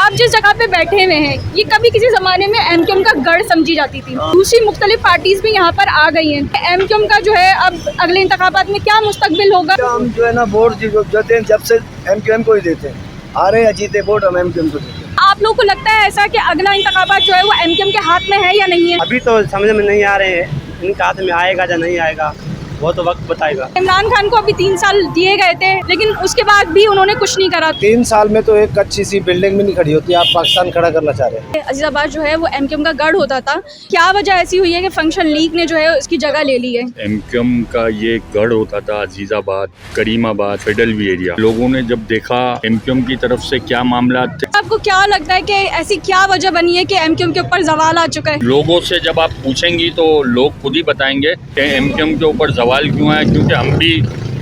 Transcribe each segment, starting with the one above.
आप जिस जगह पे बैठे हुए हैं ये कभी किसी जमाने में एमक्यूएम का गढ़ समझी जाती थी। दूसरी मुख्तलिफ पार्टीज भी यहाँ पर आ गई हैं। एमक्यूएम का जो है अब अगले इंतखाबात में क्या मुस्तकबिल होगा? हम जो है ना वोट देते हैं जब से एमक्यूएम को ही देते हैं, आ रहे हैं जीते वोट हम एमक्यूएम को देते हैं। आप लोग को लगता है ऐसा कि अगला इंतखाबात जो है वो एमक्यूएम के हाथ में है या नहीं है? अभी तो समझ में नहीं आ रहे हैं, इनके हाथ में आएगा या नहीं आएगा वो तो वक्त बताएगा। इमरान खान को अभी 3 साल दिए गए थे लेकिन उसके बाद भी उन्होंने कुछ नहीं करा। 3 साल में तो एक अच्छी सी बिल्डिंग भी नहीं खड़ी होती, आप पाकिस्तान खड़ा करना चाह रहे हैं। अजीजाबाद जो है वो एमक्यूएम का गढ़ होता था, क्या वजह ऐसी हुई है कि फंक्शन लीग ने जो है उसकी जगह ले ली है? एमक्यूएम का ये गढ़ होता था Azizabad, Karimabad, federal B area. लोगों ने जब देखा एमक्यूएम की तरफ से क्या मामला थे, आपको क्या लगता है कि ऐसी क्या वजह बनी है कि एमक्यूएम के ऊपर जवाल आ चुका है? लोगों से जब आप पूछेंगी तो लोग खुद ही बताएंगे कि एमक्यूएम के ऊपर जवाल क्यों है, क्योंकि हम भी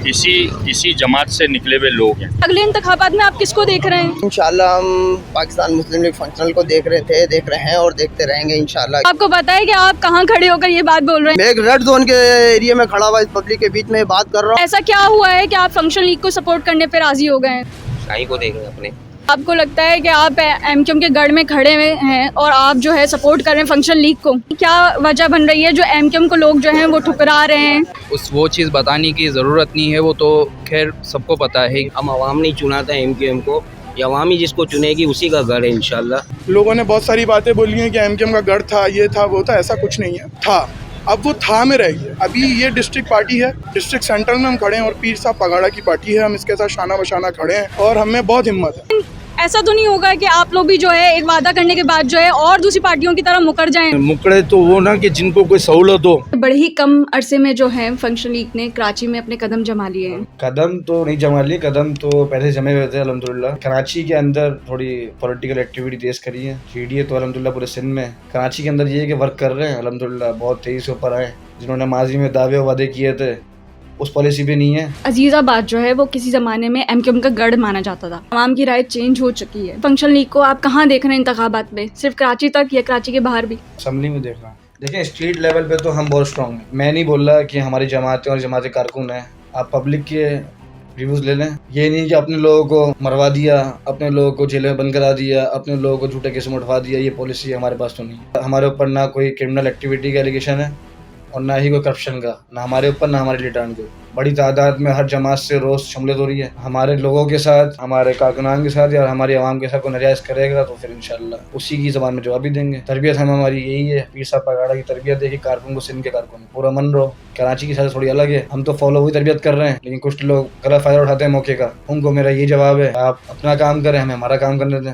इसी जमात से निकले हुए लोग हैं। अगले इंतखाबात में आप किसको देख रहे हैं? इंशाल्लाह हम पाकिस्तान मुस्लिम लीग फंक्शनल को देख रहे हैं और देखते रहेंगे इंशाल्लाह। आपको पता है कि आप कहाँ खड़े होकर ये बात बोल रहे हैं? मैं एक रेड जोन के एरिया में खड़ा हुआ इस पब्लिक के बीच में बात कर रहा हूँ। ऐसा क्या हुआ है कि आप फंक्शन लीग को सपोर्ट करने पे राजी हो गए हैं? शाही को देख रहे हैं अपने। आपको लगता है कि आप एमक्यूएम के गढ़ में खड़े हुए हैं और आप जो है सपोर्ट कर रहे हैं फंक्शन लीग को, क्या वजह बन रही है जो एमक्यूएम को लोग जो हैं वो ठुकरा रहे हैं? वो चीज़ बताने की ज़रूरत नहीं है, वो तो खैर सबको पता है। हम आवाम नहीं चुना था एमक्यूएम को, ये अवामी जिसको चुनेगी उसी का गढ़ है इंशाल्लाह। लोगों ने बहुत सारी बातें बोली हैं कि एमक्यूएम का गढ़ था, ये था वो था, ऐसा कुछ नहीं है। था, अब वो था में रह गया। अभी ये डिस्ट्रिक्ट पार्टी है, डिस्ट्रिक्ट सेंट्रल में हम खड़े हैं और पीर साहब पगाड़ा की पार्टी है, हम इसके साथ शाना बशाना खड़े हैं और हमें बहुत हिम्मत है। ऐसा तो नहीं होगा कि आप लोग भी जो है एक वादा करने के बाद जो है और दूसरी पार्टियों की तरह मुकर जाएं? मुकरे तो वो ना कि जिनको कोई सहूलत हो। बड़े ही कम अरसे में जो है फंक्शन लीग ने कराची में अपने कदम जमा लिए हैं। कदम तो नहीं जमा लिए, कदम तो पहले जमे हुए थे अल्हम्दुलिल्लाह। कराची के अंदर थोड़ी पॉलिटिकल एक्टिविटी तेज करी है, टीडीए तो अल्हम्दुलिल्लाह पूरे सिंध में। कराची के अंदर ये है कि वर्क कर रहे हैं अल्हम्दुलिल्लाह, बहुत तेजी से ऊपर आए। जिन्होंने माजी में दावे वादे किए थे उस पॉलिसी भी नहीं है। अजीजाबाद जो है वो किसी ज़माने में एमक्यूएम का गढ़ माना जाता था, आवाम की राय चेंज हो चुकी है। फंक्शन लीग को आप कहाँ देख रहे हैं इंतखाबात में? सिर्फ कराची तक या कराची के बाहर भी? असम्बली में देख रहा हूँ। देखिए स्ट्रीट लेवल पे तो हम बहुत स्ट्रॉन्ग हैं। मैं नहीं बोल रहा कि हमारी जमातें और जमातें कारकुन हैं, आप पब्लिक के रिव्यूज़ ले लें। ये नहीं कि अपने लोगों को मरवा दिया, अपने लोगों को जेल में बंद करा दिया, अपने लोगों को झूठे केस में उठवा दिया, ये पॉलिसी हमारे पास तो नहीं है। हमारे ऊपर ना कोई क्रिमिनल एक्टिविटी का एलिगेशन है और ना ही कोई करप्शन का, ना हमारे ऊपर ना हमारे लीडरान के। बड़ी तादाद में हर जमात से रोज़ शमूलियत हो रही है। हमारे लोगों के साथ, हमारे कारकुनान के साथ या हमारी आवाम के साथ कोई नाजायज़ करेगा तो फिर इंशाल्लाह उसी की ज़बान में जवाब भी देंगे। तरबियत हमारी यही है, पीर साहब पगाड़ा की तरबियत देखिए, कारकुन को सिंध के कारकुन पूरा मन रहो। कराची की साथ थोड़ी अलग है, हम तो फॉलो हुई तरबियत कर रहे हैं, लेकिन कुछ लोग गलत फ़ायदा उठाते हैं मौके का। उनको मेरा यही जवाब है, आप अपना काम करें, हमें हमारा काम करने दें।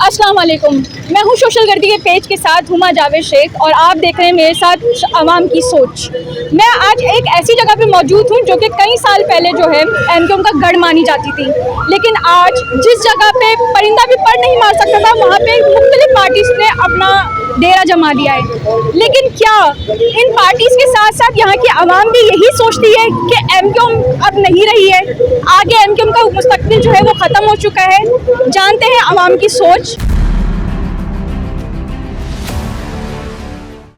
अस्सलाम वालेकुम, मैं हूँ सोशल गर्दी के पेज के साथ हुमा जावेद शेख और आप देख रहे हैं मेरे साथ आवाम की सोच। मैं आज एक ऐसी जगह पे मौजूद हूँ जो कि कई साल पहले जो है एमक्यूएम का गढ़ मानी जाती थी, लेकिन आज जिस जगह पे परिंदा भी पर नहीं मार सकता था वहाँ पे मुख्तलिफ पार्टीज ने अपना डेरा जमा लिया है। लेकिन क्या इन पार्टीज के साथ साथ यहाँ की आवाम भी यही सोचती है कि एमक्यूएम अब नहीं रही है, आगे एमक्यूएम का मुस्तकबिल जो है वो ख़त्म हो चुका है? जानते हैं आवाम की सोच।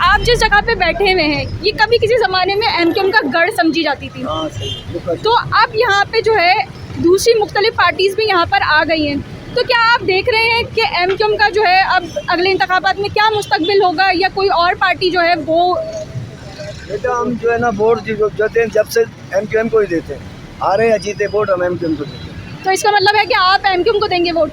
आप जिस जगह पे बैठे हुए हैं ये कभी किसी ज़माने में एमक्यूएम का गढ़ समझी जाती थी, तो अब यहाँ पे जो है दूसरी मुख्तलिफ पार्टीज़ भी यहाँ पर आ गई हैं, तो क्या आप देख रहे हैं कि एमक्यूएम का जो है अब अगले इंतखाबात में क्या मुस्तकबिल होगा या कोई और पार्टी जो है वो? बेटा हम जो है ना वोट देते हैं जब से एमक्यूएम को ही देते हैं, आ रहे हैं जीते वोट हम एमक्यूएम को देते हैं। तो इसका मतलब है कि आप एमक्यूएम को देंगे वोट?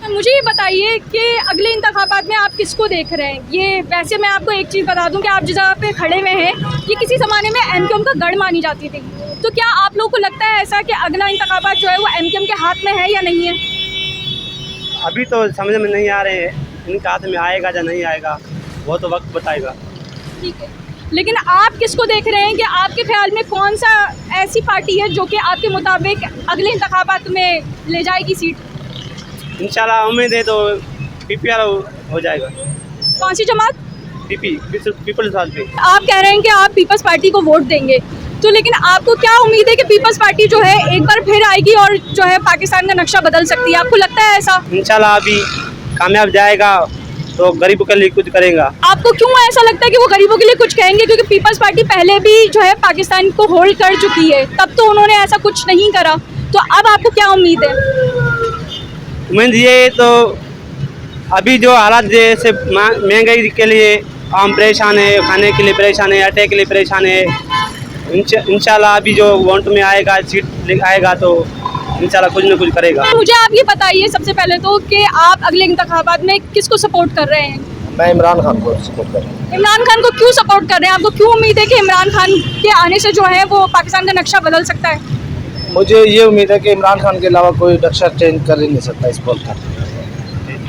मुझे ये बताइए कि अगले इंतखाबात में आप किसको देख रहे हैं? ये वैसे मैं आपको एक चीज़ बता दूं कि आप जिस जगह पे खड़े हुए हैं ये किसी ज़माने में एमक्यूएम का गढ़ मानी जाती थी, तो क्या आप लोगों को लगता है ऐसा कि अगला इंतखाबात जो है वो एमक्यूएम के हाथ में है या नहीं है? अभी तो समझ में नहीं आ रहे हैं, इनके हाथ में आएगा या नहीं आएगा वो तो वक्त बताएगा। ठीक है, लेकिन आप किसको देख रहे हैं कि आपके ख्याल में कौन सा ऐसी पार्टी है जो कि आपके मुताबिक अगले इंतखाबात में ले जाएगी सीट? इंशाल्लाह उम्मीद है तो पीपीआर हो जाएगा। कौन सी जमात? Peoples party. आप कह रहे हैं कि आप पीपल्स पार्टी को वोट देंगे, तो लेकिन आपको क्या उम्मीद है कि पीपल्स पार्टी जो है एक बार फिर आएगी और जो है पाकिस्तान का नक्शा बदल सकती है? आपको लगता है ऐसा? इंशाल्लाह अभी कामयाब जाएगा तो गरीबों के लिए कुछ करेगा। आपको क्यों ऐसा लगता है कि वो गरीबों के लिए कुछ कहेंगे? क्योंकि पीपल्स पार्टी पहले भी जो है पाकिस्तान को होल्ड कर चुकी है, तब तो उन्होंने ऐसा कुछ नहीं करा, तो अब आपको क्या उम्मीद है? उम्मीद ये तो अभी जो हालात जैसे महंगाई के लिए आम परेशान है, खाने के लिए परेशान है, आटे के लिए परेशान है। इंशाल्लाह अभी जो वोट में आएगा, सीट आएगा तो इंशाल्लाह कुछ न कुछ करेगा। मुझे आप ये बताइए सबसे पहले तो कि आप अगले इंतखाबात में किसको सपोर्ट कर रहे हैं? मैं इमरान खान को सपोर्ट कर रहा हूँ। इमरान खान को क्यों सपोर्ट कर रहे हैं? आपको क्यों उम्मीद है कि इमरान खान के आने से जो है वो पाकिस्तान का नक्शा बदल सकता है? मुझे ये उम्मीद है कि इमरान खान के अलावा कोई नक्शा चेंज कर ही नहीं सकता इस मुल्क का।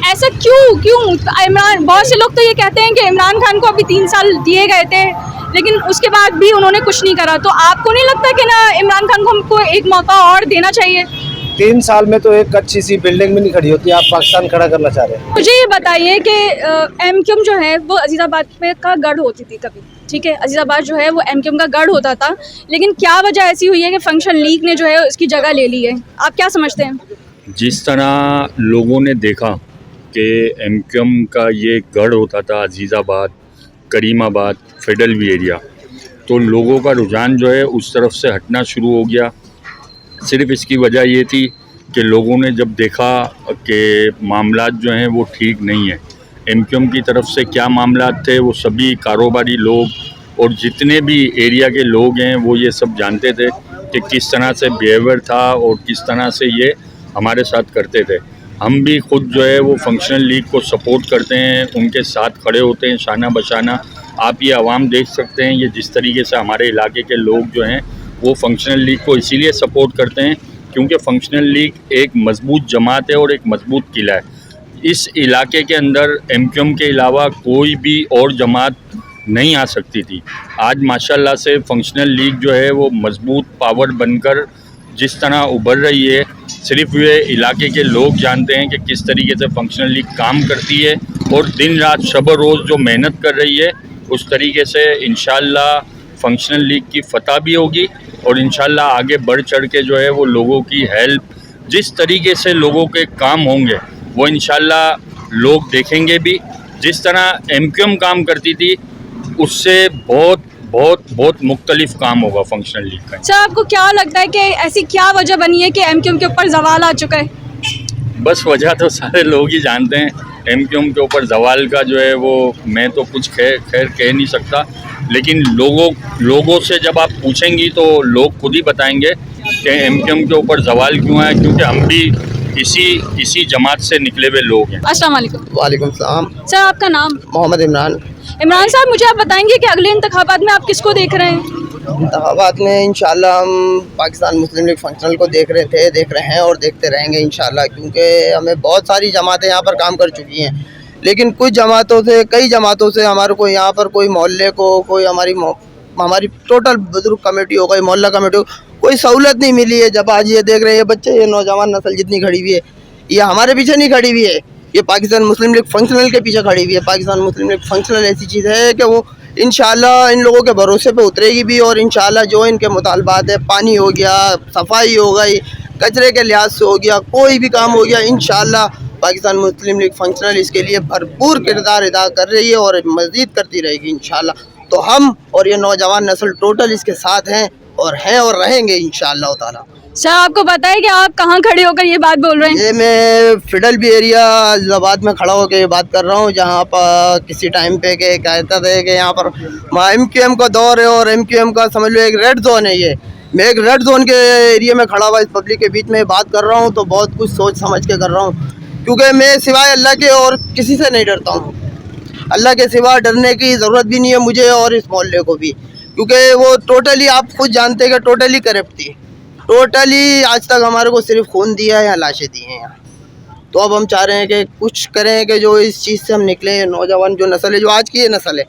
ऐसा क्यों? इमरान, बहुत से लोग तो ये कहते हैं कि इमरान खान को अभी 3 साल दिए गए थे लेकिन उसके बाद भी उन्होंने कुछ नहीं करा, तो आपको नहीं लगता कि ना इमरान खान को हमको एक मौका और देना चाहिए? 3 साल में तो एक अच्छी सी बिल्डिंग भी नहीं खड़ी होती, आप पाकिस्तान खड़ा करना चाह रहे हैं। मुझे ये बताइए कि एमक्यूएम जो है वो अजीज़ाबाद में का गढ़ होती थी कभी, ठीक है, अजीज़ाबाद जो है वो एमक्यूएम का गढ़ होता था, लेकिन क्या वजह ऐसी हुई है कि फंक्शन लीग ने जो है उसकी जगह ले ली है? आप क्या समझते हैं? जिस तरह लोगों ने देखा कि एमक्यूएम का ये गढ़ होता था अजीज़ाबाद, करीमाबाद, फेडरल एरिया, तो लोगों का रुझान जो है उस तरफ से हटना शुरू हो गया। सिर्फ इसकी वजह ये थी कि लोगों ने जब देखा कि मामलात जो हैं वो ठीक नहीं है, एमक्यूएम की तरफ से क्या मामलात थे वो सभी कारोबारी लोग और जितने भी एरिया के लोग हैं वो ये सब जानते थे कि किस तरह से बिहेवियर था और किस तरह से ये हमारे साथ करते थे। हम भी खुद जो है वो फंक्शनल लीग को सपोर्ट करते हैं, उनके साथ खड़े होते हैं शाना बशाना। आप ये आवाम देख सकते हैं ये जिस तरीके से हमारे इलाके के लोग जो हैं वो फंक्शनल लीग को इसीलिए सपोर्ट करते हैं क्योंकि फंक्शनल लीग एक मजबूत जमात है और एक मजबूत किला है। इस इलाके के अंदर एमक्यूएम के अलावा कोई भी और जमात नहीं आ सकती थी। आज माशाल्लाह से फंक्शनल लीग जो है वो मजबूत पावर बनकर जिस तरह उभर रही है, सिर्फ ये इलाके के लोग जानते हैं कि किस तरीके से फंक्शनल लीग काम करती है और दिन रात शब रोज़ जो मेहनत कर रही है उस तरीके से इंशाल्लाह फंक्शनल लीग की फतह भी होगी और इंशाल्लाह आगे बढ़ चढ़ के जो है वो लोगों की हेल्प, जिस तरीके से लोगों के काम होंगे वो इंशाल्लाह लोग देखेंगे भी। जिस तरह एमक्यूएम काम करती थी उससे बहुत बहुत बहुत मुख्तलिफ काम होगा फंक्शनल लीग का। अच्छा, आपको क्या लगता है कि ऐसी क्या वजह बनी है कि एमक्यूएम के ऊपर जवाल आ चुका है? बस वजह तो सारे लोग ही जानते हैं। एमक्यूएम के ऊपर जवाल का जो है वो मैं तो कुछ खैर कह नहीं सकता, लेकिन लोगों से जब आप पूछेंगी तो लोग खुद ही बताएंगे कि एमक्यूएम के ऊपर जवाल क्यों है, क्योंकि हम भी इसी जमात से निकले हुए लोग हैं। अस्सलाम वालेकुम। वालेकुम सलाम। सर, आपका नाम? मोहम्मद इमरान। इमरान साहब, मुझे आप बताएंगे कि अगले इंतखाबात में आप किसको देख रहे हैं? इंतखाबात में इंशाल्लाह हम पाकिस्तान मुस्लिम लीग फंक्शनल को देख रहे हैं और देखते रहेंगे इंशाल्लाह, क्योंकि हमें बहुत सारी जमातें यहाँ पर काम कर चुकी हैं, लेकिन कुछ जमातों से, कई जमातों से हमारे को यहाँ पर कोई मोहल्ले को, कोई हमारी टोटल बुजुर्ग कमेटी हो गई, मोहल्ला कमेटी हो, कोई सहूलत नहीं मिली है। जब आज ये देख रहे हैं बच्चे, ये नौजवान नस्ल जितनी खड़ी हुई है, ये हमारे पीछे नहीं खड़ी हुई है, ये पाकिस्तान मुस्लिम लीग फंक्शनल के पीछे खड़ी हुई है। पाकिस्तान मुस्लिम लीग फंक्शनल ऐसी चीज़ है कि वो इंशाल्लाह इन लोगों के भरोसे पे उतरेगी भी और इंशाल्लाह जो इनके मुतालबात है, पानी हो गया, सफाई हो गई, कचरे के लिहाज से हो गया, कोई भी काम हो गया, इंशाल्लाह पाकिस्तान मुस्लिम लीग फंक्शनल इसके लिए भरपूर किरदार अदा कर रही है और मज़ीद करती रहेगी इंशाल्लाह। तो हम और ये नौजवान नस्ल टोटल इसके साथ हैं और रहेंगे इंशाल्लाह ताला। सर, आपको पता है कि आप कहाँ खड़े होकर ये बात बोल रहे हैं? ये मैं फेडरल एरिया अजीज़ाबाद में खड़ा होकर ये बात कर रहा हूँ, जहाँ पर किसी टाइम पे के कहता था कि यहाँ पर एमक्यूएम का दौर है और एमक्यूएम का समझ लो एक रेड जोन है। ये मैं एक रेड जोन के एरिया में खड़ा हुआ इस पब्लिक के बीच में बात कर रहा हूँ, तो बहुत कुछ सोच समझ के कर रहा हूँ, क्योंकि मैं सिवाय अल्लाह के और किसी से नहीं डरता हूँ। अल्लाह के सिवा डरने की ज़रूरत भी नहीं है मुझे और इस मोहल्ले को भी, क्योंकि वो टोटली आप खुद जानते हैं कि टोटली करप्ट थी। टोटली आज तक हमारे को सिर्फ खून दिया है या लाशें दी हैं यहाँ। तो अब हम चाह रहे हैं कि कुछ करें कि जो इस चीज़ से हम निकले। नौजवान जो नस्ल है, जो आज की ये नस्ल है,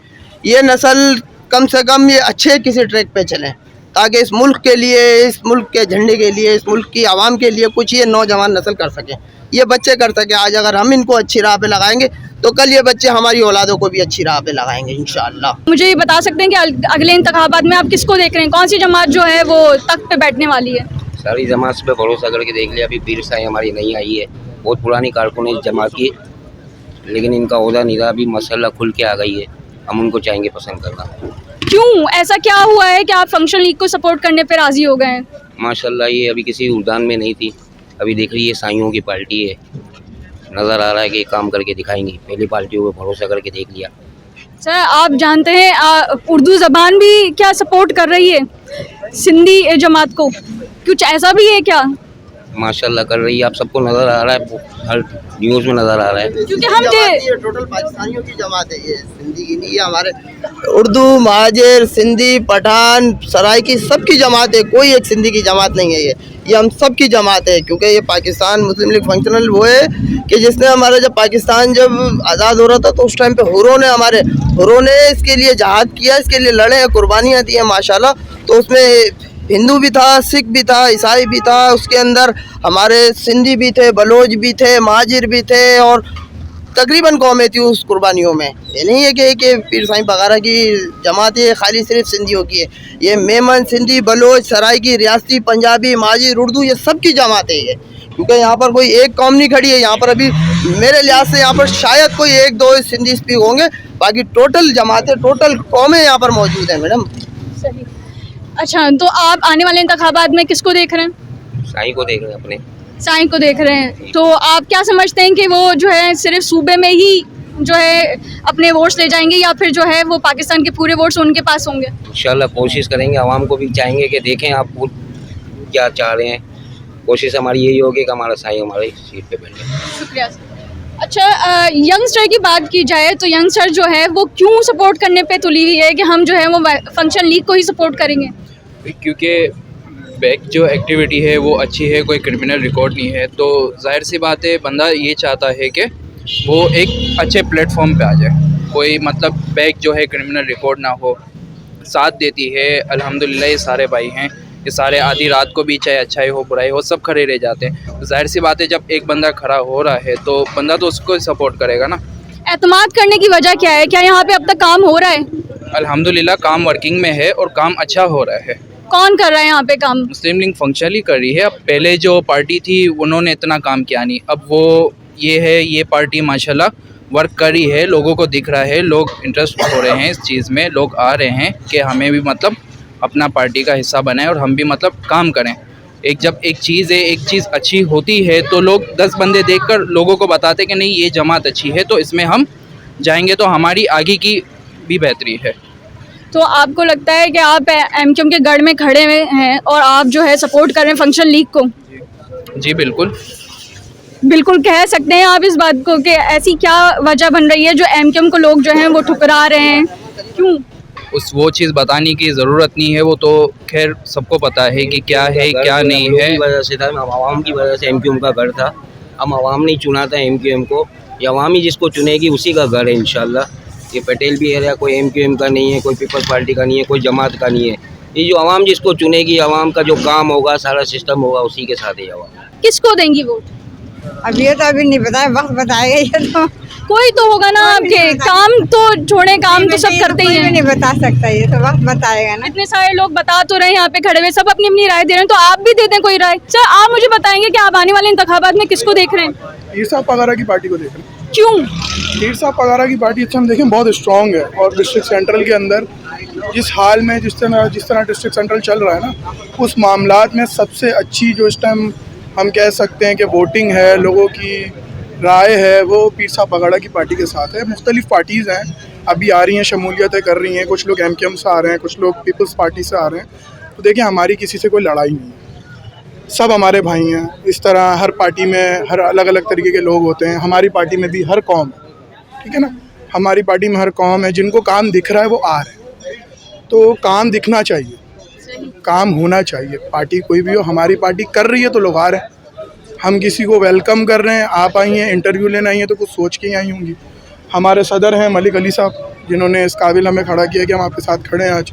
ये नस्ल कम से कम ये अच्छे किसी ट्रैक पे चलें, ताकि इस मुल्क के लिए, इस मुल्क के झंडे के लिए, इस मुल्क की आवाम के लिए कुछ ये नौजवान नस्ल कर सकें, ये बच्चे कर सकें। आज अगर हम इनको अच्छी राह पे लगाएंगे तो कल ये बच्चे हमारी औलादों को भी अच्छी राह पे लगाएंगे इंशाअल्लाह। मुझे ये बता सकते हैं कि अगले इंतखाबात में आप किसको देख रहे हैं? कौन सी जमात जो है वो तख्त पे बैठने वाली है? सारी जमात पे भरोसा करके देख लिया। अभी पीर साई हमारी नहीं आई है, बहुत पुरानी कारकुन है इस जमात की, लेकिन इनका ओहदा नहीं था, अभी मसला खुल के आ गई है। हम उनको चाहेंगे पसंद करना। क्यों, ऐसा क्या हुआ है कि आप फंक्शन लीग को सपोर्ट करने पे राजी हो गए हैं? माशाल्लाह ये अभी किसी उड़ान में नहीं थी, अभी देख रही है साइयों की पार्टी है, नज़र आ रहा है कि काम करके दिखाएंगी। पहली पार्टियों पर भरोसा करके देख लिया। सर आप जानते हैं उर्दू ज़बान भी क्या सपोर्ट कर रही है सिंधी जमात को, कुछ ऐसा भी है क्या? माशाल्लाह कर रही है, आप सबको नज़र आ रहा है, हर न्यूज़ में नज़र आ रहा है। क्योंकि हम टोटल पाकिस्तानियों की जमात है ये, सिंधी की नहीं है। हमारे उर्दू, महाजिर, सिंधी, पठान, सराइकी सबकी जमात है, कोई एक सिंधी की जमात नहीं है ये हम सब की जमात है। क्योंकि ये पाकिस्तान मुस्लिम लीग फंक्शनल वो है कि जिसने हमारा जब पाकिस्तान जब आज़ाद हो रहा था तो उस टाइम पे हुरों ने इसके लिए जहाद किया, इसके लिए लड़े हैं, कुर्बानियाँ दी हैं माशाल्लाह। तो उसमें हिंदू भी था, सिख भी था, ईसाई भी था, उसके अंदर हमारे सिंधी भी थे, बलोच भी थे, महाजिर भी थे और तकरीबन कौमें थी उस कुर्बानियों में। ये नहीं है कि पीर साईं बगारा की जमात ये खाली सिर्फ सिंधियों की है, ये मेमन, सिंधी, बलोच, सराइकी, रियासती, पंजाबी, महाजिर, उर्दू ये सब की जमात है ये। क्योंकि यहाँ पर कोई एक कौम नहीं खड़ी है, यहाँ पर अभी मेरे लिहाज से यहाँ पर शायद कोई एक दो सिंधी स्पीक होंगे, बाकी टोटल जमातें, टोटल कौमें यहाँ पर मौजूद हैं मैडम। सही। अच्छा, तो आप आने वाले इंतखाबात में किसको देख रहे हैं? साई को देख रहे हैं, अपने साईं को देख रहे हैं। तो आप क्या समझते हैं कि वो जो है सिर्फ सूबे में ही जो है अपने वोट्स ले जाएंगे या फिर जो है वो पाकिस्तान के पूरे वोट्स उनके पास होंगे? इंशाल्लाह कोशिश करेंगे, आवाम को भी चाहेंगे कि देखें आप क्या चाह रहे हैं। कोशिश हमारी यही होगी कि हमारा साईं हमारी सीट पे बैठे। शुक्रिया। अच्छा, यंगस्टर की बात की जाए तो यंगस्टर जो है वो क्यों सपोर्ट करने पे तुली हुई है कि हम जो है वो फंक्शन लीग को ही सपोर्ट करेंगे? क्योंकि बैक जो एक्टिविटी है वो अच्छी है, कोई क्रिमिनल रिकॉर्ड नहीं है, तो जाहिर सी बात है बंदा ये चाहता है कि वो एक अच्छे प्लेटफॉर्म पे आ जाए। कोई मतलब बैक जो है क्रिमिनल रिकॉर्ड ना हो, साथ देती है। अल्हम्दुलिल्लाह ये सारे भाई हैं, ये सारे आधी रात को भी चाहे अच्छाई हो बुराई हो सब खड़े रह जाते हैं। तो जाहिर सी बात है जब एक बंदा खड़ा हो रहा है तो बंदा तो उसको सपोर्ट करेगा ना। एतमाद करने की वजह क्या है? क्या यहाँ पे अब तक काम हो रहा है? अल्हम्दुलिल्लाह काम वर्किंग में है और काम अच्छा हो रहा है। कौन कर रहा है यहाँ पे काम? मुस्लिम लीग फंक्शनली कर रही है। अब पहले जो पार्टी थी उन्होंने इतना काम किया नहीं, अब वो ये पार्टी माशाल्लाह वर्क कर रही है, लोगों को दिख रहा है, लोग इंटरेस्ट हो रहे हैं इस चीज़ में, लोग आ रहे हैं कि हमें भी मतलब अपना पार्टी का हिस्सा बनाएं और हम भी मतलब काम करें। जब एक चीज़ अच्छी होती है तो लोग 10 बंदे देखकर लोगों को बताते हैं कि नहीं ये जमात अच्छी है तो इसमें हम जाएंगे तो हमारी आगे की भी बेहतरी है। तो आपको लगता है कि आप एमक्यूएम के गढ़ में खड़े हुए हैं और आप जो है सपोर्ट कर रहे हैं फंक्शन लीग को? जी बिल्कुल। बिल्कुल कह सकते हैं आप इस बात को कि ऐसी क्या वजह बन रही है जो एमक्यूएम को लोग जो हैं वो ठुकरा रहे हैं, क्यों? वो चीज़ बताने की ज़रूरत नहीं है, वो तो खैर सबको पता है कि क्या है क्या नहीं है। की वजह से था, आवाम की वजह से एमक्यूएम का गढ़ था। अब आवाम नहीं चुना था एमक्यूएम को, ये आवाम ही जिसको चुनेगी उसी का गढ़ है इंशाल्लाह। ये पटेल भी एरिया कोई एमक्यूएम का नहीं है, कोई पीपल्स पार्टी का नहीं है, कोई जमात का नहीं है। ये जो आवाम जिसको चुनेगी, आवाम का जो काम होगा, सारा सिस्टम होगा, उसी के साथ ही आवाम। किसको देंगी वोट? अब ये तो अभी नहीं बताया, वक्त बताएगा ये तो। कोई तो होगा ना आपके, काम तो छोड़े, काम तो सब करते ही हैं। नहीं बता सकता, ये तो वक्त बताएगा ना। इतने सारे लोग बता तो रहे हैं यहाँ पे खड़े हुए, सब अपनी अपनी राय दे रहे हैं, तो आप भी दे दें कोई राय। सर आप मुझे बताएंगे कि आप आने वाले इंतखाबात में किसको देख रहे हैं? पीर साहब पगारा की पार्टी को देख रहे हैं। क्यों? पीर साहब पगारा की पार्टी अच्छा हम देखें बहुत स्ट्रॉन्ग है और डिस्ट्रिक्ट सेंट्रल के अंदर जिस हाल में जिस तरह डिस्ट्रिक्ट सेंट्रल चल रहा है ना, उस मामलात में सबसे अच्छी जो इस टाइम हम कह सकते हैं कि वोटिंग है, लोगों की राय है, वो पीर साहब पगाड़ा की पार्टी के साथ है। मुख्तलिफ पार्टीज़ हैं अभी आ रही हैं, शमूलियतें कर रही हैं, कुछ लोग एमक्यूएम से आ रहे हैं, कुछ लोग पीपल्स पार्टी से आ रहे हैं। तो देखिए हमारी किसी से कोई लड़ाई नहीं है, सब हमारे भाई हैं। इस तरह हर पार्टी में हर अलग अलग तरीके के लोग होते हैं, हमारी पार्टी में भी हर कौम है, ठीक है ना। हमारी पार्टी में हर कौम है, जिनको काम दिख रहा है वो आ रहे हैं। तो काम दिखना चाहिए, काम होना चाहिए। पार्टी कोई भी हो, हमारी पार्टी कर रही है तो लोग आ रहे हैं। हम किसी को वेलकम कर रहे हैं, आप आई हैं इंटरव्यू लेने आई हैं तो कुछ सोच के ही आई होंगी। हमारे सदर हैं मलिक अली साहब, जिन्होंने इस काबिल हमें खड़ा किया कि हम आपके साथ खड़े हैं। आज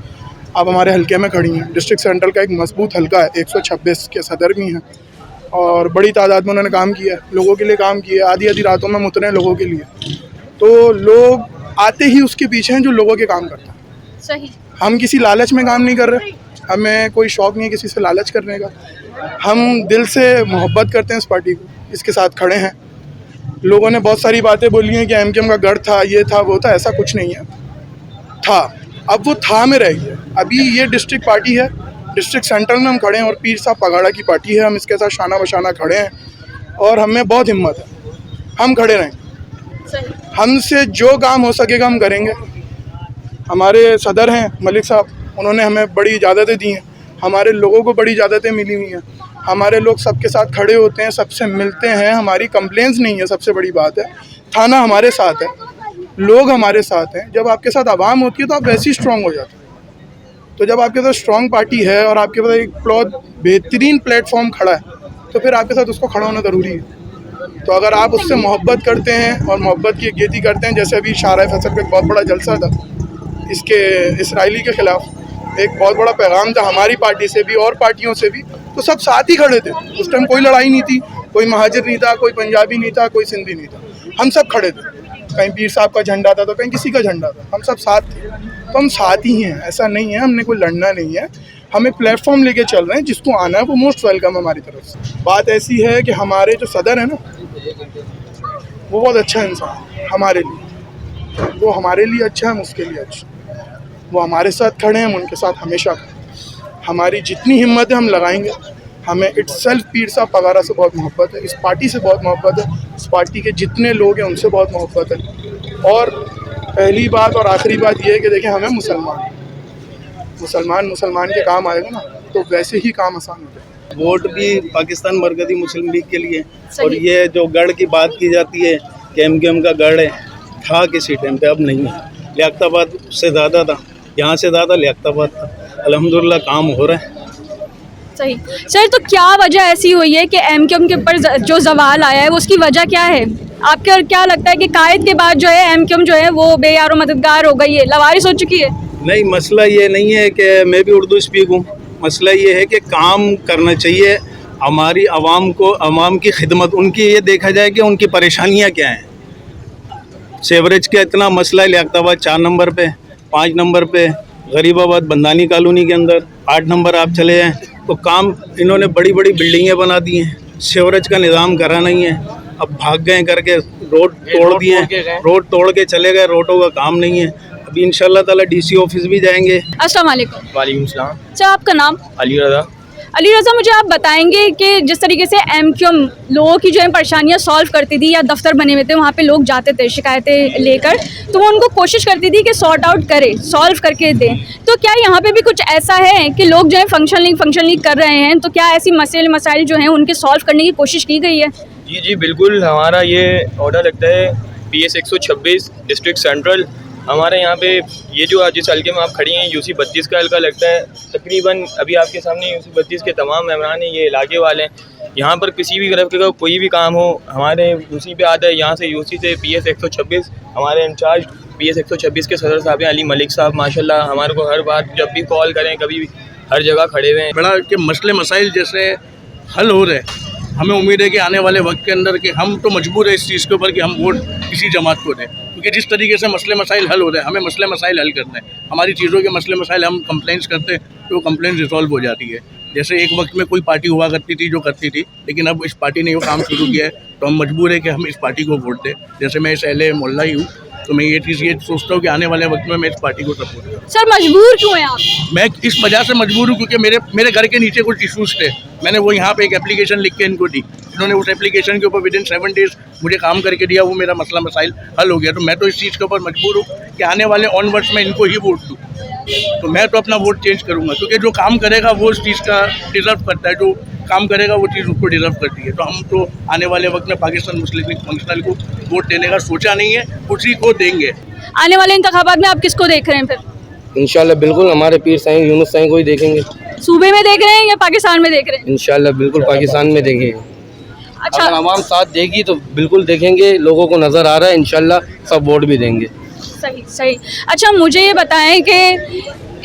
आप हमारे हलके में खड़ी हैं। डिस्ट्रिक्ट सेंट्रल का एक मजबूत हलका है, 126 के सदर भी हैं और बड़ी तादाद में उन्होंने काम किया, लोगों के लिए काम किया, आधी आधी रातों में उतरे लोगों के लिए। तो लोग आते ही उसके पीछे हैं जो लोगों के काम करता है। सही। हम किसी लालच में काम नहीं कर रहे, हमें कोई शौक़ नहीं है किसी से लालच करने का। हम दिल से मोहब्बत करते हैं इस पार्टी को, इसके साथ खड़े हैं। लोगों ने बहुत सारी बातें बोली हैं कि एमक्यूएम का गढ़ था, ये था वो था, ऐसा कुछ नहीं है। था, अब वो था में रह गया। अभी ये डिस्ट्रिक्ट पार्टी है, डिस्ट्रिक्ट सेंट्रल में हम खड़े हैं और पीर साहब पगाड़ा की पार्टी है, हम इसके साथ शाना बशाना खड़े हैं और हमें बहुत हिम्मत है, हम खड़े रहेंगे। हमसे जो काम हो सकेगा हम करेंगे। हमारे सदर हैं मलिक साहब, उन्होंने हमें बड़ी इजाज़तें दी हैं, हमारे लोगों को बड़ी इजाज़तें मिली हुई हैं, हमारे लोग सबके साथ खड़े होते हैं, सबसे मिलते हैं, हमारी कंप्लेंट्स नहीं है, सबसे बड़ी बात है। थाना हमारे साथ है, लोग हमारे साथ हैं। जब आपके साथ आवाम होती है तो आप वैसे ही स्ट्रॉन्ग हो जाते हैं। तो जब आपके साथ स्ट्रॉन्ग पार्टी है और आपके पास एक बहुत बेहतरीन प्लेटफॉर्म खड़ा है तो फिर आपके साथ उसको खड़ा होना ज़रूरी है। तो अगर आप उससे मोहब्बत करते हैं और मोहब्बत की खेती करते हैं, जैसे अभी शारा फैसल का एक बहुत बड़ा जलसा था इसके इसराइली के ख़िलाफ़, एक बहुत बड़ा पैगाम था हमारी पार्टी से भी और पार्टियों से भी, तो सब साथ ही खड़े थे। उस टाइम कोई लड़ाई नहीं थी, कोई महाजिर नहीं था, कोई पंजाबी नहीं था, कोई सिंधी नहीं था, हम सब खड़े थे। कहीं पीर साहब का झंडा था तो कहीं किसी का झंडा था, हम सब साथ थे। तो हम साथ ही हैं, ऐसा नहीं है हमने कोई लड़ना नहीं है, हम एक प्लेटफॉर्म लेके चल रहे हैं, जिसको आना है वो मोस्ट वेलकम हमारी तरफ से। बात ऐसी है कि हमारे जो सदर है ना, वो बहुत अच्छा इंसान है हमारे लिए, वो हमारे लिए अच्छा है, हम उसके लिए अच्छा। वो हमारे साथ खड़े हैं, हम उनके साथ हमेशा खड़े। हमारी जितनी हिम्मत है हम लगाएंगे। हमें इटसेल्फ पीर साहब पगारा से बहुत मोहब्बत है, इस पार्टी से बहुत मोहब्बत है, इस पार्टी के जितने लोग हैं उनसे बहुत मोहब्बत है। और पहली बात और आखिरी बात ये है कि देखें, हमें मुसलमान के काम आएगा ना तो वैसे ही काम आसान हो जाएगा। वोट भी पाकिस्तान मरकज़ी मुस्लिम लीग के लिए। और ये जो गढ़ की बात की जाती है कि एमक्यूएम का गढ़ है, था किसी टाइम पे, अब नहीं है। लियाकताबाद से ज़्यादा था, यहाँ से ज़्यादा लियाकताबाद था। अल्हम्दुलिल्लाह काम हो रहा है। सही सर, तो क्या वजह ऐसी हुई है कि एमक्यूएम के ऊपर जो जवाल आया है वो उसकी वजह क्या है? आपके और क्या लगता है कि कायद के बाद जो है एमक्यूएम जो है वो बेयार मददगार हो गई है, लवारिस हो चुकी है? नहीं, मसला ये नहीं है कि मैं भी उर्दू स्पीक हूँ, मसला ये है कि काम करना चाहिए हमारी आवाम को, आवाम की खिदमत, उनकी ये देखा जाए कि उनकी परेशानियाँ क्या हैं। सेवरेज का इतना मसला है लियाकताबाद 4 नंबर पे, 5 नंबर पे, गरीबाबाद बंदानी कॉलोनी के अंदर 8 नंबर आप चले जाएँ तो काम, इन्होंने बड़ी बड़ी बिल्डिंगें बना दी हैं, सेवरेज का निज़ाम करा नहीं है। अब भाग गए करके रोड तोड़ दिए, रोड तोड़ के चले गए, रोडों का काम नहीं है। अभी इंशाल्लाह ताला डीसी ऑफिस भी जाएंगे। अस्सलाम वालेकुम। वालेकुम सलाम। सर, आपका नाम? अली रज़ा। अली रज़ा, मुझे आप बताएंगे कि जिस तरीके से एमक्यूएम लोगों की जो है परेशानियां सॉल्व करती थी, या दफ्तर बने हुए थे वहाँ पे लोग जाते थे शिकायतें लेकर, तो वो उनको कोशिश करती थी कि सॉर्ट आउट करे, सॉल्व करके दें। तो क्या यहाँ पे भी कुछ ऐसा है कि लोग जो है फंक्शनिंग कर रहे हैं, तो क्या ऐसी मसाइल जो हैं उनके सॉल्व करने की कोशिश की गई है? जी जी बिल्कुल, हमारा ये ऑर्डर लगता है PS 126 डिस्ट्रिक्ट सेंट्रल। हमारे यहाँ पे ये जो जिस हल्के में आप खड़ी हैं UC 32 का हल्का लगता है। तकरीबन अभी आपके सामने UC 32 के तमाम मेहमान हैं, ये इलाके वाले हैं। यहाँ पर किसी भी तरफ का कोई भी काम हो हमारे UC पे आता है। यहाँ से UC से PS 126 हमारे इंचार्ज PS 126 के सदर साहब हैं अली मलिक साहब, माशाल्लाह हमारे को हर बात जब भी कॉल करें कभी भी हर जगह खड़े हुए हैं। बड़ा के मसले मसाइल जैसे हल हो रहे हैं, हमें उम्मीद है कि आने वाले वक्त के अंदर कि हम तो मजबूर है इस चीज़ के ऊपर कि हम वोट किसी जमात को दें, क्योंकि जिस तरीके से मसले मसाइल हल हो रहे हैं हमें मसले मसाइल हल करने हैं। हमारी चीज़ों के मसले मसाइल हम कंप्लेंट्स करते हैं तो वो कंप्लेंट रिजॉल्व हो जाती है। जैसे एक वक्त में कोई पार्टी हुआ करती थी जो करती थी, लेकिन अब इस पार्टी ने वो काम शुरू किया है तो हम मजबूर है कि हम इस पार्टी को वोट दें। जैसे मैं इस एलए मोहल्ला ही हूँ तो मैं ये चीज़ ये सोचता हूँ कि आने वाले वक्त में मैं इस पार्टी को सपोर्ट करूँ। सर, मजबूर क्यों हैं आप? मैं इस वजह से मजबूर हूँ क्योंकि मेरे घर के नीचे कुछ इशूज़ थे, मैंने वो यहाँ पे एक एप्लीकेशन लिख के इनको दी, इन्होंने उस एप्लीकेशन के ऊपर विदिन 7 डेज़ मुझे काम करके दिया, वो मेरा मसला मसाइल हल हो गया। तो मैं तो इस चीज़ के ऊपर मजबूर हूँ कि आने वाले ऑनवर्ड्स में इनको ही वोट दूँ। तो मैं तो अपना वोट चेंज करूँगा, क्योंकि जो काम करेगा वो उस चीज़ का डिज़र्व करता है, जो काम करेगा वो चीज़ उसको डिज़र्व करती है। तो हम तो आने वाले वक्त में पाकिस्तान मुस्लिम लीग फंक्शनल को वोट देने का सोचा नहीं है, उसी को देंगे। आने वाले इंतखाबात में आप किसको देख रहे हैं फिर? इंशाल्लाह बिल्कुल हमारे पीर साईं यूनुस साईं को ही देखेंगे। सूबे में देख रहे हैं या पाकिस्तान में देख रहे हैं? इंशाल्लाह बिल्कुल पाकिस्तान में देखेंगे। अच्छा, अगर आवाम साथ देगी तो बिल्कुल देखेंगे, लोगों को नज़र आ रहा है, इंशाल्लाह सब वोट भी देंगे। सही। अच्छा, मुझे ये बताएं कि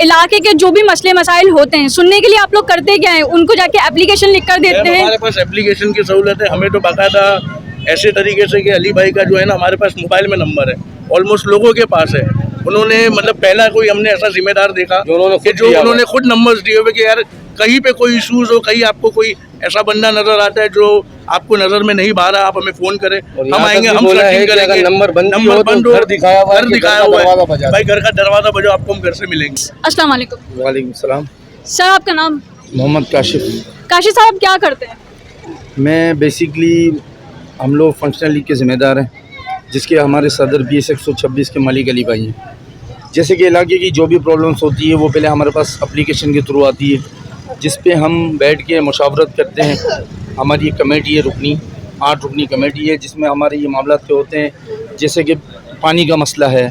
इलाके के जो भी मसले मसाइल होते हैं सुनने के लिए आप लोग करते क्या हैं? उनको जाके एप्लीकेशन लिख कर देते हैं? हमारे पास एप्लीकेशन की सहूलत है, हमें तो बाकायदा ऐसे तरीके से कि अली भाई का जो है ना हमारे पास मोबाइल में नंबर है, ऑलमोस्ट लोगों के पास है। उन्होंने मतलब पहला कोई हमने ऐसा जिम्मेदार देखा कि जो उन्होंने खुद नंबर्स दिए हुए कि यार कहीं पे कोई इशूज़ हो, कहीं आपको कोई ऐसा बंदा नज़र आता है जो आपको नज़र में नहीं भा रहा, आप हमें फ़ोन करें, हम आएंगे, हम सर्चिंग करेंगे। नंबर बंद हो, घर दिखाया हुआ है, भाई घर का दरवाज़ा बजाओ, आपको हम घर से मिलेंगे। अस्सलाम वालेकुम। वालेकुम सलाम। सर आपका नाम? मोहम्मद काशिफ। काशी साहब क्या करते हैं? मैं बेसिकली हम लोग फंक्शनल लीग के ज़िम्मेदार हैं, जिसके हमारे सदर BS 126 के मलिक अली भाई हैं। जैसे कि इलाके की जो भी प्रॉब्लम्स होती है वो पहले हमारे पास एप्लीकेशन के थ्रू आती है, जिस पे हम बैठ के मशावरत करते हैं। हमारी एक कमेटी है रुकनी, 8 रुकनी कमेटी है, जिसमें हमारे ये मामला पे होते हैं। जैसे कि पानी का मसला है,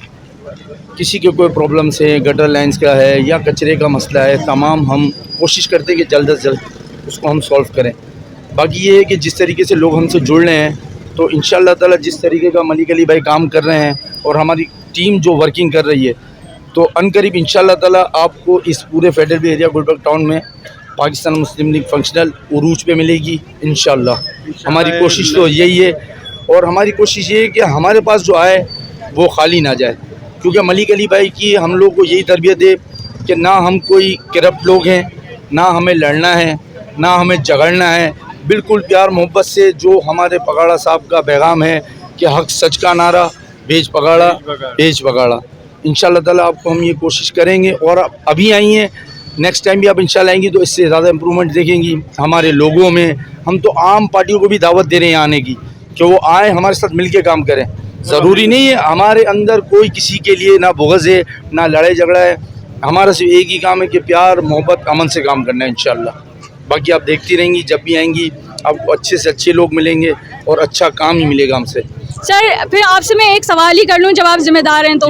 किसी के कोई प्रॉब्लम्स है, गटर लाइन्स का है या कचरे का मसला है, तमाम हम कोशिश करते हैं कि जल्द से जल्द उसको हम सॉल्व करें। बाकी ये है कि जिस तरीके से लोग हमसे जुड़ रहे हैं, तो इंशाअल्लाह ताला जिस तरीके का मलिक अली भाई काम कर रहे हैं और हमारी टीम जो वर्किंग कर रही है, तो अनकरीब इंशाअल्लाह ताला आपको इस पूरे फेडरल एरिया गुलबर्ग टाउन में पाकिस्तान मुस्लिम लीग फंक्शनल उरूज पे मिलेगी इंशाअल्लाह। हमारी कोशिश तो यही है, और हमारी कोशिश ये है कि हमारे पास जो आए वो खाली ना जाए, क्योंकि मलिक अली भाई की हम लोग को यही तरबियत है कि ना हम कोई करप्ट लोग हैं, ना हमें लड़ना है, ना हमें झगड़ना है। बिल्कुल प्यार मोहब्बत से जो हमारे पगाड़ा साहब का पैगाम है कि हक सच का नारा, भेज पगाड़ा भेज पगाड़ा। इंशाअल्लाह ताला आपको हम ये कोशिश करेंगे, और आप अभी आई हैं, नेक्स्ट टाइम भी आप इंशाअल्लाह आएंगी तो इससे ज़्यादा इम्प्रूवमेंट देखेंगी हमारे लोगों में। हम तो आम पार्टियों को भी दावत दे रहे हैं आने की, कि वो आए हमारे साथ मिल के काम करें। ज़रूरी नहीं है हमारे अंदर कोई किसी के लिए ना बुग़्ज़ है ना लड़ाई झगड़ा है, हमारा सिर्फ एक ही काम है कि प्यार मोहब्बत अमन से काम करना है इंशाअल्लाह। बाकी आप देखती रहेंगी, जब भी आएंगी आपको अच्छे से अच्छे लोग मिलेंगे और अच्छा काम ही मिलेगा हमसे। सर फिर आपसे मैं एक सवाल ही कर लूँ, जब आप जिम्मेदार हैं तो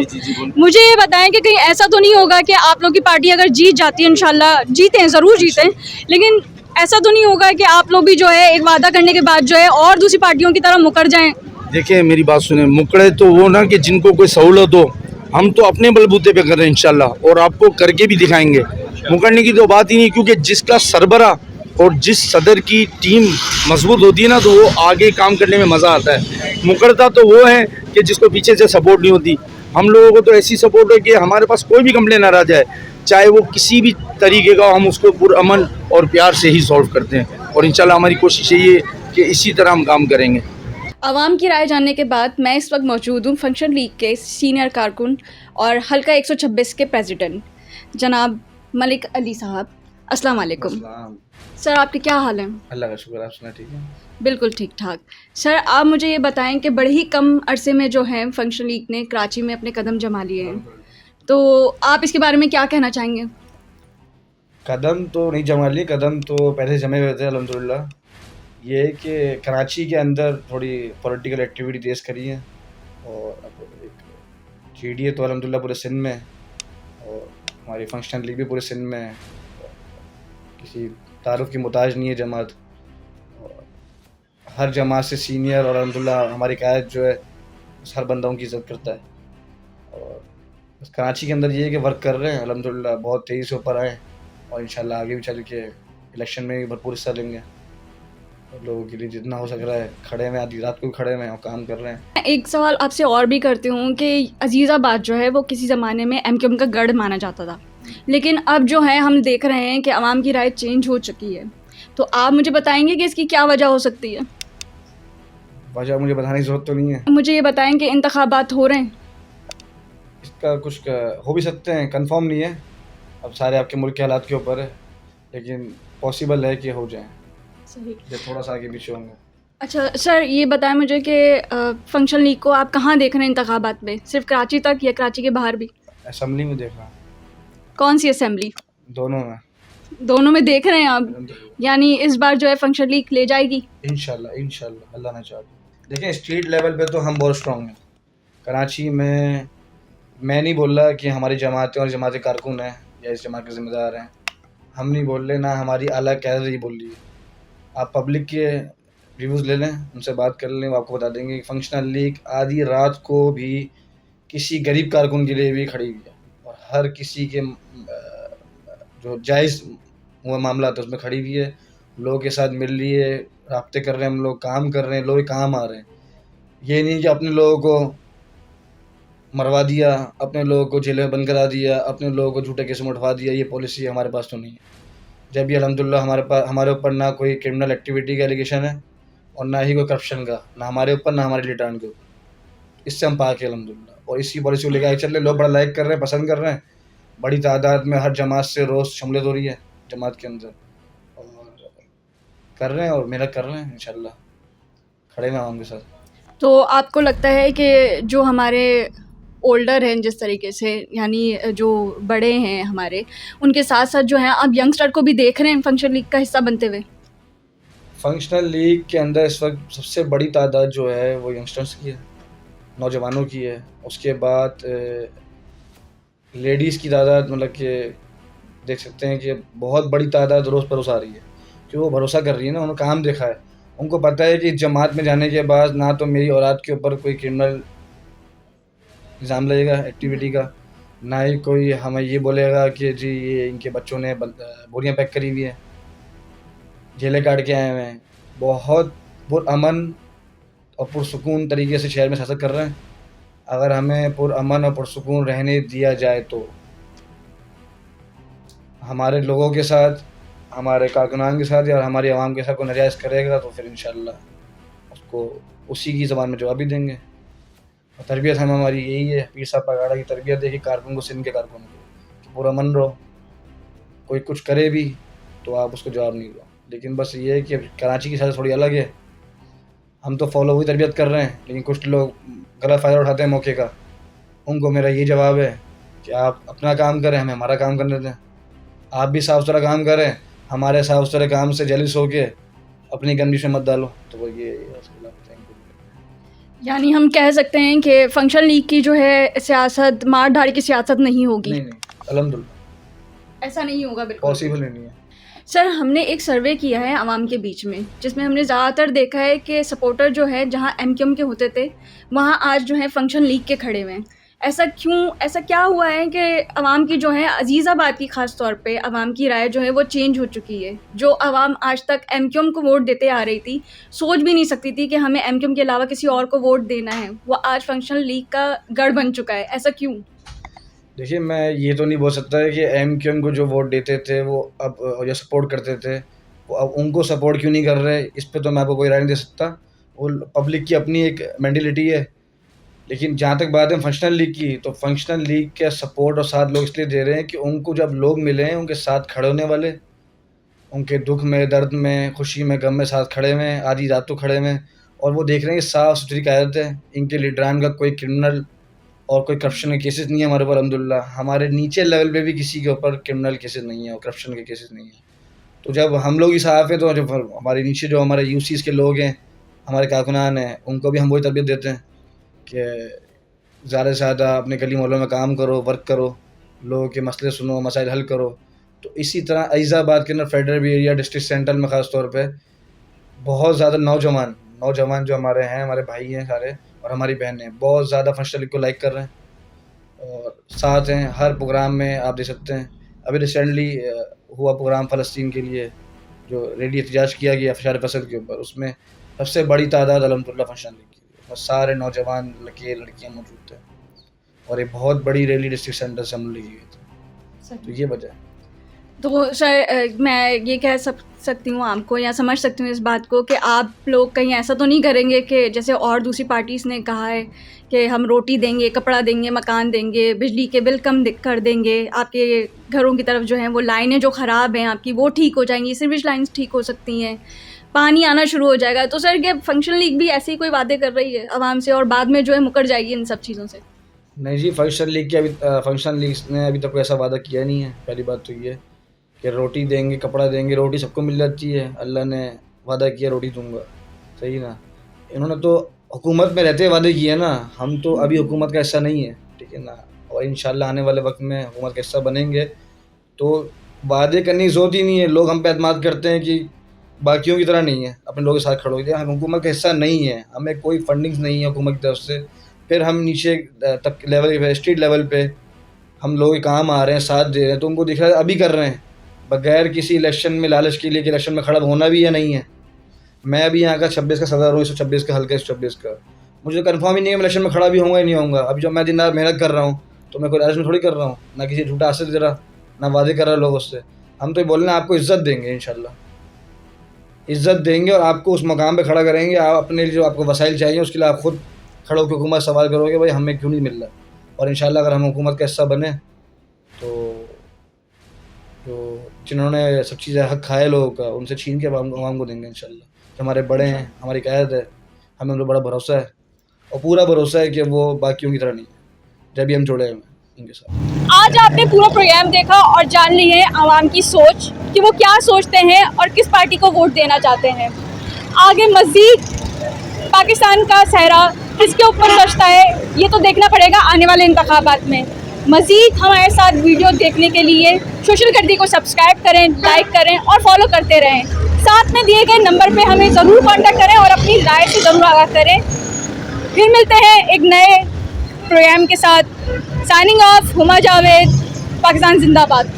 मुझे ये बताएं कि कहीं ऐसा तो नहीं होगा कि आप लोग की पार्टी अगर जीत जाती है, इंशाल्लाह जीतें, ज़रूर जीतें, लेकिन ऐसा तो नहीं होगा कि आप लोग भी जो है एक वादा करने के बाद जो है और दूसरी पार्टियों की तरह मुकर जाएं? देखिए मेरी बात सुने, मुकड़े तो वो ना कि जिनको कोई सहूलत हो, हम तो अपने बलबूते पे कर रहे हैं इंशाल्लाह, और आपको करके भी दिखाएंगे। मुकरने की तो बात ही नहीं, क्योंकि जिसका सरबरा और जिस सदर की टीम मजबूत होती है ना, तो वो आगे काम करने में मज़ा आता है। मुकरता तो वो है कि जिसको पीछे से सपोर्ट नहीं होती। हम लोगों को तो ऐसी सपोर्ट है कि हमारे पास कोई भी कंप्लेन आ जाए, चाहे वो किसी भी तरीके का, हम उसको पुरअमन और प्यार से ही सॉल्व करते हैं, और इंशाल्लाह हमारी कोशिश यही है कि इसी तरह हम काम करेंगे। आवाम की राय जानने के बाद मैं इस वक्त मौजूद हूँ फंक्शन लीग के सीनियर कारकुन और हल्का 126 के प्रेसिडेंट जनाब मलिक अली साहब। अस्सलाम वालेकुम सर, आपके क्या हाल हैं? अल्लाह का शुक्र, आप सुना ठीक है? बिल्कुल ठीक ठाक। सर आप मुझे ये बताएं कि बड़े ही कम अरसे में जो है फंक्शन लीग ने कराची में अपने कदम जमा लिए हैं, तो आप इसके बारे में क्या कहना चाहेंगे? कदम तो नहीं जमा लिए, कदम तो पहले जमे हुए थे अल्हम्दुलिल्लाह। ये है कि कराची के अंदर थोड़ी पॉलिटिकल एक्टिविटी तेज़ करी है, और अब एक GDA तो अल्हम्दुलिल्लाह पूरे सिंध में, और हमारी फंक्शनल लीग भी पूरे सिंध में, किसी तारुफ की मुताज नहीं है जमात, और हर जमात से सीनियर, और अल्हम्दुलिल्लाह हमारी कायद जो है हर बंदों की इज़्ज़त करता है। और बस कराची के अंदर ये है कि वर्क कर रहे हैं अल्हम्दुलिल्लाह, बहुत तेज़ी से ऊपर आए, और इंशाल्लाह आगे भी चल के इलेक्शन में भी भरपूर हिस्सा लेंगे। लोगों के लिए जितना हो सक रहा है खड़े हैं, आधी रात को भी खड़े हैं और काम कर रहे हैं। एक सवाल आपसे और भी करती हूँ कि अजीज़ाबाद जो है वो किसी ज़माने में MQM का गढ़ माना जाता था, लेकिन अब जो है हम देख रहे हैं कि आवाम की राय चेंज हो चुकी है, तो आप मुझे बताएंगे कि इसकी क्या वजह हो सकती है? वजह मुझे बताने की ज़रूरत तो नहीं है। मुझे ये बताएं कि इंतखाबात हो रहे हैं, इसका कुछ हो भी सकते हैं, कंफर्म नहीं है, अब सारे आपके मुल्क के हालात के ऊपर है, लेकिन पॉसिबल है कि हो जाए। सही, जो थोड़ा सा आगे पीछे होंगे। अच्छा सर ये बताएं मुझे कि फंक्शन लीग को आप कहाँ देख रहे हैं इंतखाबात में? सिर्फ कराची तक या कराची के बाहर भी? असम्बली में देख रहा हूँ। कौन सी असेंबली? दोनों में। दोनों में देख रहे हैं आप, यानी इस बार जो है फंक्शन लीग ले जाएगी इंशाल्लाह अल्लाह ने चाहा। देखें स्ट्रीट लेवल पे तो हम बहुत स्ट्रॉन्ग हैं। कराची में मैं नहीं बोल रहा कि हमारी जमातें और जमात कारकुन हैं या इस जमात के ज़िम्मेदार हैं, हम नहीं बोल रहे, ना हमारी आला कैडर ही बोल रही है। आप पब्लिक के रिव्यूज़ ले लें, उनसे बात कर लें, वो आपको बता देंगे कि फंक्शनल लीग आधी रात को भी किसी गरीब कारकुन के लिए भी खड़ी हुई है, और हर किसी के जो जायज़ हुआ मामला था उसमें खड़ी हुई है, लोगों के साथ मिल रही है, राब्ते कर रहे हैं, हम लोग काम कर रहे हैं, लोग काम आ रहे हैं। ये नहीं कि अपने लोगों को मरवा दिया, अपने लोगों को जेल में बंद करा दिया, अपने लोगों को झूठे केस में उठवा दिया, ये पॉलिसी हमारे पास तो नहीं है। जब भी अल्हम्दुलिल्लाह हमारे ऊपर ना कोई क्रिमिनल एक्टिविटी का एलिगेशन है और ना ही कोई करप्शन का, ना हमारे ऊपर ना हमारे लीडरान के ऊपर। इससे हम पाक है अल्हम्दुलिल्लाह, और इसी पॉलिसी को लेकर आगे चल रहे। लोग बड़ा लाइक कर रहे हैं, पसंद कर रहे हैं। बड़ी तादाद में हर जमात से रोज़ शमूलियत हो रही है जमात के अंदर, और कर रहे हैं और मेहनत कर रहे हैं। इंशाल्लाह खड़े हैं आवाम के साथ। तो आपको लगता है कि जो हमारे ओल्डर हैं जिस तरीके से, यानी जो बड़े हैं हमारे, उनके साथ साथ जो हैं आप यंगस्टर को भी देख रहे हैं फंक्शन लीग का हिस्सा बनते हुए? फंक्शनल लीग के अंदर इस वक्त सबसे बड़ी तादाद जो है वो यंगस्टर्स की है, नौजवानों की है। उसके बाद लेडीज़ की तादाद, मतलब कि देख सकते हैं कि बहुत बड़ी तादाद रोज़ बरोज़ आ रही है, कि वो भरोसा कर रही है ना, उन्होंने काम देखा है। उनको पता है कि जमात में जाने के बाद ना तो मेरी औलाद के ऊपर कोई क्रिमिनल इल्ज़ाम लगेगा एक्टिविटी का, ना ही कोई हमें ये बोलेगा कि जी ये इनके बच्चों ने बोरियाँ पैक करी हुई है, जेलें काट के आए हुए हैं। बहुत पुरअमन और पुरसुकून तरीके से शहर में शासन कर रहे हैं। अगर हमें पुरअमन और पुरसुकून रहने दिया जाए तो हमारे लोगों के साथ, हमारे कारकुनान के साथ या हमारी आवाम के साथ कोई नाजायज़ करेगा तो फिर इंशाअल्लाह उसको उसी की ज़बान में जवाब भी देंगे। और तरबियत हमारी यही है, पीर साहब पगाड़ा की तरबियत देखी कारकुन को, सिंध के कारकुन को, कि पुरअमन रहो, कोई कुछ करे भी तो आप उसको जवाब नहीं दो। लेकिन बस ये है कि कराची की साइड थोड़ी अलग है, हम तो फॉलो हुई तरबियत कर रहे हैं, लेकिन कुछ लोग गलत फ़ायदा उठाते हैं मौके का। उनको मेरा ये जवाब है कि आप अपना काम करें, हमें हमारा काम करने दें। आप भी साफ़ सुथरा काम करें, हमारे साफ़ सुथरे काम से जेलिस होके अपनी गंदिश में मत डालो। तो वो ये यानी हम कह सकते हैं कि फंक्शन लीग की जो है सियासत मार धाड़ की सियासत नहीं होगी। नहीं, अल्हम्दुलिल्लाह ऐसा नहीं होगा, बिल्कुल पॉसिबल ही नहीं है। सर, हमने एक सर्वे किया है आवाम के बीच में, जिसमें हमने ज़्यादातर देखा है कि सपोर्टर जो है जहां एमक्यूएम के होते थे वहां आज जो है फंक्शन लीग के खड़े हुए हैं। ऐसा क्यों, ऐसा क्या हुआ है कि आवाम की जो है अजीज़ाबाद की ख़ास तौर पे आवाम की राय जो है वो चेंज हो चुकी है? जो आवाम आज तक एमक्यूएम को वोट देते आ रही थी, सोच भी नहीं सकती थी कि हमें एमक्यूएम के अलावा किसी और को वोट देना है, वो आज फंक्शन लीग का गढ़ बन चुका है। ऐसा क्यों? देखिए, मैं ये तो नहीं बोल सकता है कि एमक्यूएम को जो वोट देते थे वो अब या सपोर्ट करते थे वो अब उनको सपोर्ट क्यों नहीं कर रहे, इस पे तो मैं आपको कोई राय नहीं दे सकता। वो पब्लिक की अपनी एक मेंटालिटी है। लेकिन जहाँ तक बात है फंक्शनल लीग की, तो फंक्शनल लीग का सपोर्ट और साथ लोग इसलिए दे रहे हैं कि उनको जब लोग मिले हैं उनके साथ खड़े होने वाले, उनके दुख में, दर्द में, खुशी में, गम में साथ खड़े हुए हैं, आधी रात को खड़े हुए हैं, और वो देख रहे हैं कि साफ़ सुथरी क़यादत है। इनके लीडरान का कोई क्रिमिनल और कोई करप्शन के केसेस नहीं है हमारे ऊपर अल्हम्दुलिल्लाह। हमारे नीचे लेवल पे भी किसी के ऊपर क्रिमिनल केसेस नहीं है और करप्शन के केसेस नहीं है। तो जब हम लोग ही साफ़ हैं, तो जब हमारे नीचे जो हमारे यूसीज़ के लोग हैं, हमारे कारकुनान हैं, उनको भी हम वही तरबियत देते हैं कि ज़्यादा से ज़्यादा अपने गली मोहल्लों में काम करो, वर्क करो, लोगों के मसले सुनो, मसाइल हल करो। तो इसी तरह अजीज़ाबाद के अंदर फेडरल भी एरिया, डिस्ट्रिक्ट सेंट्रल में ख़ास तौर पे बहुत ज़्यादा नौजवान जो हमारे हैं, हमारे भाई हैं सारे और हमारी बहनें, बहुत ज़्यादा फंक्शनल लीग को लाइक कर रहे हैं और साथ हैं हर प्रोग्राम में। आप देख सकते हैं अभी रिसेंटली हुआ प्रोग्राम फ़लस्तीन के लिए जो रैली एहतजाज किया गया बशर असद के ऊपर, उसमें सबसे बड़ी तादाद अल्हम्दुलिल्लाह फंक्शनल लीग की और सारे नौजवान लड़के लड़कियाँ मौजूद थे और एक बहुत बड़ी रैली डिस्ट्रिक्ट सेंटर से हम लोग गए थे। तो ये वजह है। तो सर, मैं ये कह सकती हूँ आपको, या समझ सकती हूँ इस बात को, कि आप लोग कहीं ऐसा तो नहीं करेंगे कि जैसे और दूसरी पार्टीज़ ने कहा है कि हम रोटी देंगे, कपड़ा देंगे, मकान देंगे, बिजली के बिल कम कर देंगे, आपके घरों की तरफ जो हैं वो लाइनें जो ख़राब हैं आपकी वो ठीक हो जाएंगी, सीवेज लाइन्स ठीक हो सकती हैं, पानी आना शुरू हो जाएगा। तो सर, क्या फंक्शन लीग भी ऐसे ही कोई वादे कर रही है आवाम से और बाद में जो है मुकर जाएगी इन सब चीज़ों से? नहीं जी, फंक्शन लीग ने अभी तक कोई ऐसा वादा किया नहीं है। पहली बात तो ये कि रोटी देंगे, कपड़ा देंगे। रोटी सबको मिल जाती है, अल्लाह ने वादा किया रोटी दूंगा, सही ना। इन्होंने तो हुकूमत में रहते वादे किए ना, हम तो अभी हुकूमत का हिस्सा नहीं है, ठीक है ना। और इंशाल्लाह आने वाले वक्त में हुकूमत का हिस्सा बनेंगे तो वादे करने की ज़रूरत ही नहीं है। लोग हम पे एतमाद करते हैं कि बाकियों की तरह नहीं है, अपने लोगों के साथ खड़े हो गए। हम हुकूमत का हिस्सा नहीं है, हमें कोई फंडिंग्स नहीं है हुकूमत की तरफ से। फिर हम नीचे तक लेवल पे, स्ट्रीट लेवल पे हम लोग के काम आ रहे हैं, साथ दे रहे हैं, तो उनको दिख रहा है अभी कर रहे हैं बगैर किसी इलेक्शन में लालच के लिए कि इलेक्शन में खड़ा होना भी या नहीं है। मैं अभी यहाँ का 26 का सदर हूँ, 126 का हल्का 126 का, मुझे कंफर्म ही नहीं है मैं इलेक्शन में खड़ा भी होऊंगा या नहीं होऊंगा। अभी जब मैं दिन रात मेहनत कर रहा हूँ तो मैं कोई लालच में थोड़ी कर रहा हूँ, ना किसी झूठा आश्वासन दे रहा, ना वादे कर रहा लोगों से। हम तो ये बोल रहे हैं आपको इज़्ज़त देंगे इंशाल्लाह, इज़्ज़त देंगे और आपको उस मकाम पे खड़ा करेंगे। आप अपने लिए जो आपको वसाइल चाहिए उसके लिए आप खुद खड़े होकर हुकूमत सवाल करोगे भाई हमें क्यों नहीं मिल रहा, और इंशाल्लाह अगर हम हुकूमत का हिस्सा बने तो जो जिन्होंने सब चीज़ें हक खाए लोगों का उनसे छीन के आवाम को देंगे इंशाल्लाह। जो हमारे बड़े हैं, हमारी क़यादत है, हमें उन पर बड़ा भरोसा है और पूरा भरोसा है कि वो बाकियों की तरह नहीं है, जब भी हम जुड़े हुए हैं इनके साथ। आज आपने पूरा प्रोग्राम देखा और जान ली है आवाम की सोच कि वो क्या सोचते हैं और किस पार्टी को वोट देना चाहते हैं। आगे मज़ीद पाकिस्तान का सहरा किसके ऊपर सजता है ये तो देखना पड़ेगा आने वाले इंतखाबात में। मज़ीद हमारे साथ वीडियो देखने के लिए सोशल गर्दी को सब्सक्राइब करें, लाइक करें और फॉलो करते रहें। साथ में दिए गए नंबर पे हमें ज़रूर कांटेक्ट करें और अपनी राय से ज़रूर आगाह करें। फिर मिलते हैं एक नए प्रोग्राम के साथ। साइनिंग ऑफ, हुमा जावेद, पाकिस्तान जिंदाबाद।